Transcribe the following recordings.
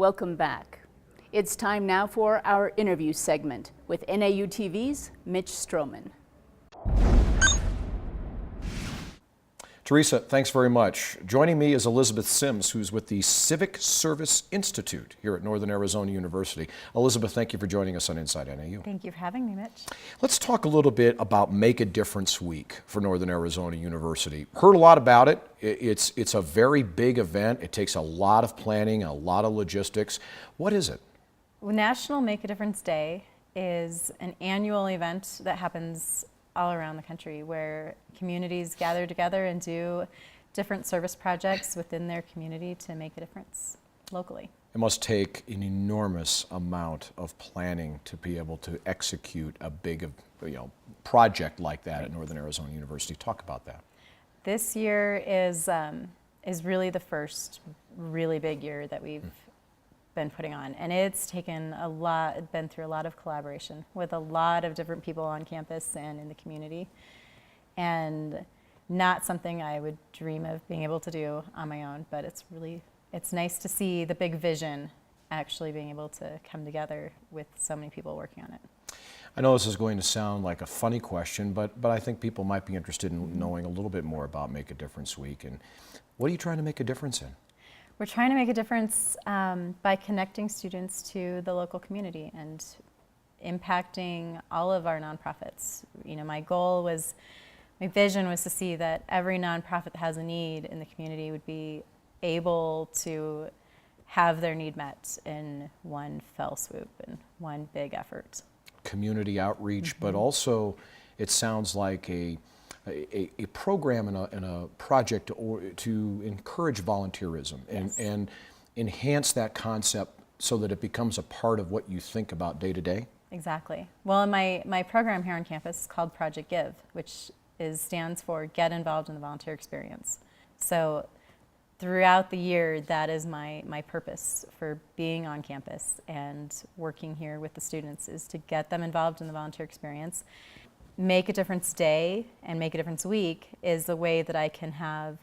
Welcome back. It's time now for our interview segment with NAU TV's Mitch Strohman. Teresa, thanks very much. Joining me is Elisabeth Sims, who's with the Civic Service Institute here at Northern Arizona University. Elisabeth, thank you for joining us on Inside NAU. Thank you for having me, Mitch. Let's talk a little bit about Make a Difference Week for Northern Arizona University. Heard a lot about it. It's a very big event. It takes a lot of planning, a lot of logistics. What is it? Well, National Make a Difference Day is an annual event that happens all around the country where communities gather together and do different service projects within their community to make a difference locally. It must take an enormous amount of planning to be able to execute a big project like that at Northern Arizona University. Talk about that. This year is really the first really big year that we've been putting on, and it's taken a lot, been through a lot of collaboration with a lot of different people on campus and in the community, and not something I would dream of being able to do on my own, but it's nice to see the big vision actually being able to come together with so many people working on it. I know this is going to sound like a funny question, but I think people might be interested in knowing a little bit more about Make a Difference Week. And what are you trying to make a difference in? We're trying to make a difference by connecting students to the local community and impacting all of our nonprofits. You know, my vision was to see that every nonprofit that has a need in the community would be able to have their need met in one fell swoop and one big effort. Community outreach, but also it sounds like a program and a project to encourage volunteerism and enhance that concept so that it becomes a part of what you think about day to day? Exactly. Well, my program here on campus is called Project Give, which stands for Get Involved in the Volunteer Experience. So throughout the year, that is my purpose for being on campus and working here with the students, is to get them involved in the volunteer experience. Make a Difference Day and Make a Difference Week is the way that I can have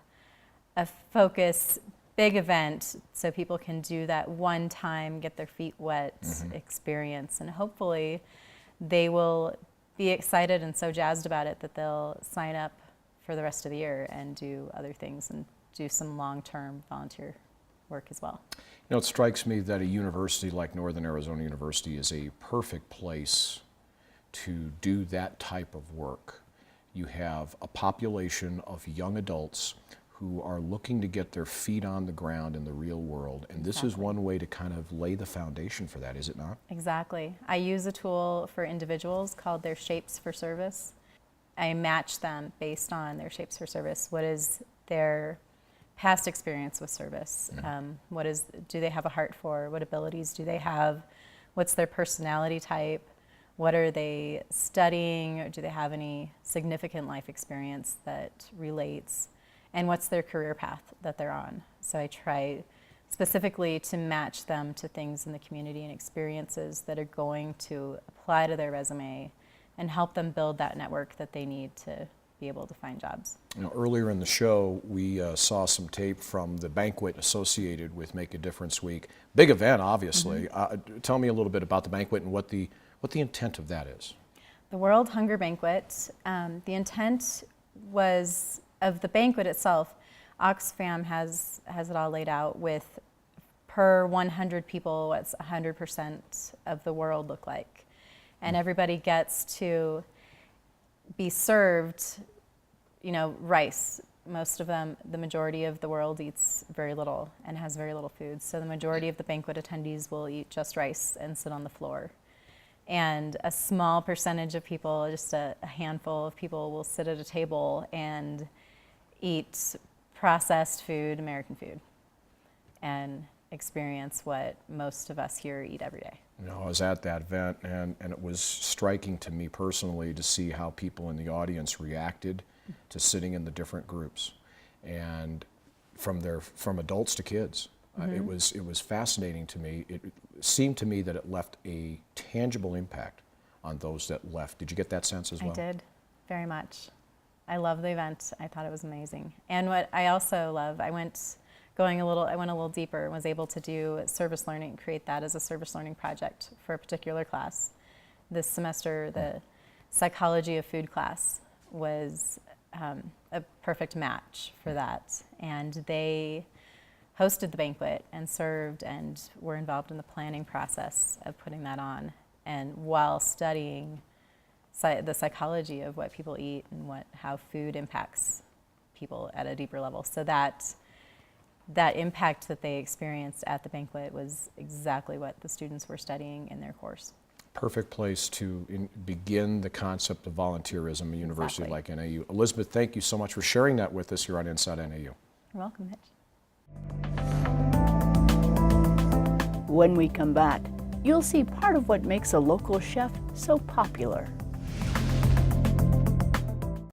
a focus, big event so people can do that one time, get their feet wet experience, and hopefully they will be excited and so jazzed about it that they'll sign up for the rest of the year and do other things and do some long-term volunteer work as well. You know, it strikes me that a university like Northern Arizona University is a perfect place to do that type of work. You have a population of young adults who are looking to get their feet on the ground in the real world, and this is one way to kind of lay the foundation for that, is it not? Exactly. I use a tool for individuals called their Shapes for Service. I match them based on their Shapes for Service. What is their past experience with service? Do they have a heart for? What abilities do they have? What's their personality type? What are they studying? Or do they have any significant life experience that relates? And what's their career path that they're on? So I try specifically to match them to things in the community and experiences that are going to apply to their resume and help them build that network that they need to be able to find jobs. You know, earlier in the show, we saw some tape from the banquet associated with Make a Difference Week. Big event, obviously. Tell me a little bit about the banquet and what the intent of that is. The World Hunger Banquet, the intent was of the banquet itself. Oxfam has it all laid out with per 100 people, what's 100% of the world look like. And everybody gets to be served, you know, rice. Most of them, the majority of the world eats very little and has very little food. So the majority of the banquet attendees will eat just rice and sit on the floor. And a small percentage of people, just a handful of people, will sit at a table and eat processed food, American food, and experience what most of us here eat every day. You know, I was at that event, and it was striking to me personally to see how people in the audience reacted to sitting in the different groups, and from adults to kids. It was fascinating to me. It seemed to me that it left a tangible impact on those that left. Did you get that sense as well? I did, very much. I love the event. I thought it was amazing. And what I also love, I went I went a little deeper and was able to do service learning, create that as a service learning project for a particular class. This semester, the psychology of food class was a perfect match for that. And they hosted the banquet and served and were involved in the planning process of putting that on, and while studying the psychology of what people eat and how food impacts people at a deeper level. So that impact that they experienced at the banquet was exactly what the students were studying in their course. Perfect place to begin the concept of volunteerism at a university Exactly. like NAU. Elisabeth, thank you so much for sharing that with us here on Inside NAU. You're welcome, Mitch. When we come back, you'll see part of what makes a local chef so popular.